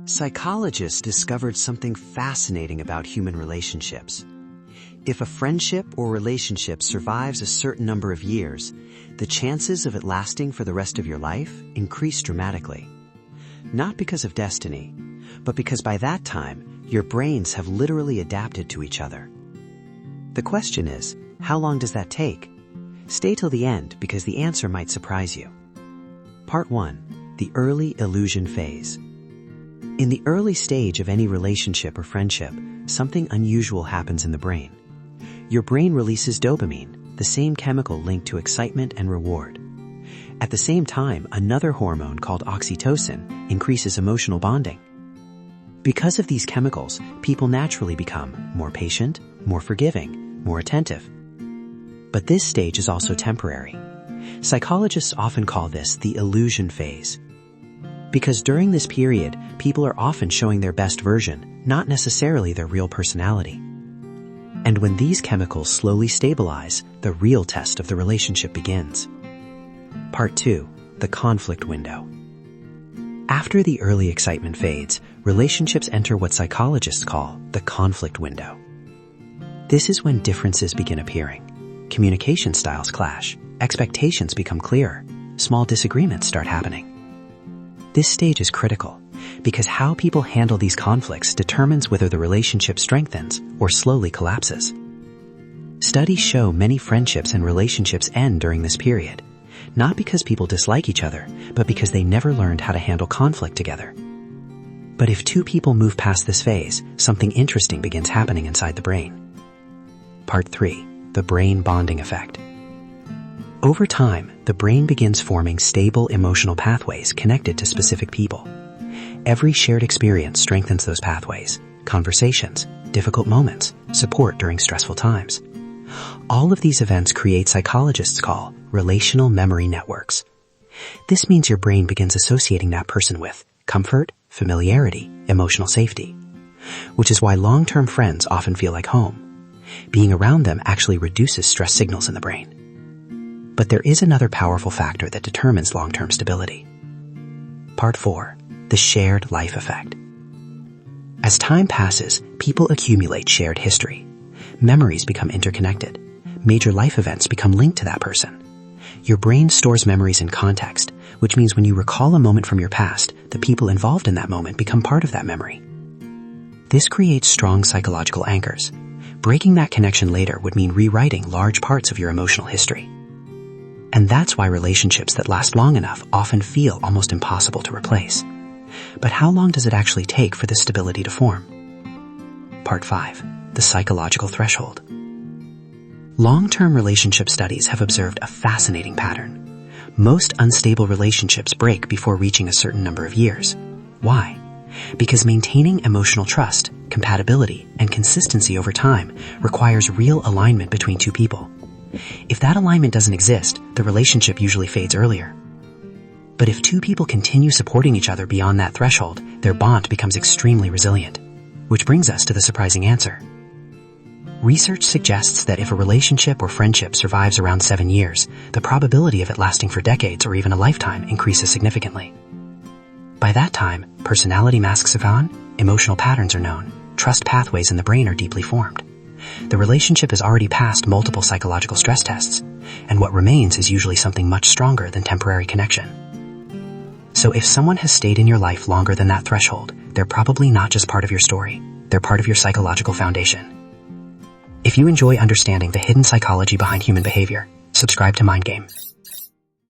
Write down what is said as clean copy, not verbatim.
Psychologists discovered something fascinating about human relationships. If a friendship or relationship survives a certain number of years, the chances of it lasting for the rest of your life increase dramatically. Not because of destiny, but because by that time, your brains have literally adapted to each other. The question is, how long does that take? Stay till the end because the answer might surprise you. Part 1. The early illusion phase. In the early stage of any relationship or friendship, something unusual happens in the brain. Your brain releases dopamine, the same chemical linked to excitement and reward. At the same time, another hormone called oxytocin increases emotional bonding. Because of these chemicals, people naturally become more patient, more forgiving, more attentive. But this stage is also temporary. Psychologists often call this the illusion phase. Because during this period, people are often showing their best version, not necessarily their real personality. And when these chemicals slowly stabilize, the real test of the relationship begins. Part 2. The conflict window. After the early excitement fades, relationships enter what psychologists call the conflict window. This is when differences begin appearing. Communication styles clash, expectations become clearer, small disagreements start happening. This stage is critical because how people handle these conflicts determines whether the relationship strengthens or slowly collapses. Studies show many friendships and relationships end during this period, not because people dislike each other, but because they never learned how to handle conflict together. But if two people move past this phase, something interesting begins happening inside the brain. Part 3. The brain bonding effect. Over time, the brain begins forming stable emotional pathways connected to specific people. Every shared experience strengthens those pathways: conversations, difficult moments, support during stressful times. All of these events create psychologists call relational memory networks. This means your brain begins associating that person with comfort, familiarity, emotional safety, which is why long-term friends often feel like home. Being around them actually reduces stress signals in the brain. But there is another powerful factor that determines long-term stability. Part 4. The shared life effect. As time passes, people accumulate shared history. Memories become interconnected. Major life events become linked to that person. Your brain stores memories in context, which means when you recall a moment from your past, the people involved in that moment become part of that memory. This creates strong psychological anchors. Breaking that connection later would mean rewriting large parts of your emotional history. And that's why relationships that last long enough often feel almost impossible to replace. But how long does it actually take for this stability to form? Part 5. The psychological threshold. Long-term relationship studies have observed a fascinating pattern. Most unstable relationships break before reaching a certain number of years. Why? Because maintaining emotional trust, compatibility, and consistency over time requires real alignment between two people. If that alignment doesn't exist, the relationship usually fades earlier. But if two people continue supporting each other beyond that threshold, their bond becomes extremely resilient. Which brings us to the surprising answer. Research suggests that if a relationship or friendship survives around 7 years, the probability of it lasting for decades or even a lifetime increases significantly. By that time, personality masks are gone, emotional patterns are known, trust pathways in the brain are deeply formed. The relationship has already passed multiple psychological stress tests, and what remains is usually something much stronger than temporary connection. So if someone has stayed in your life longer than that threshold, they're probably not just part of your story, they're part of your psychological foundation. If you enjoy understanding the hidden psychology behind human behavior, subscribe to MindGame.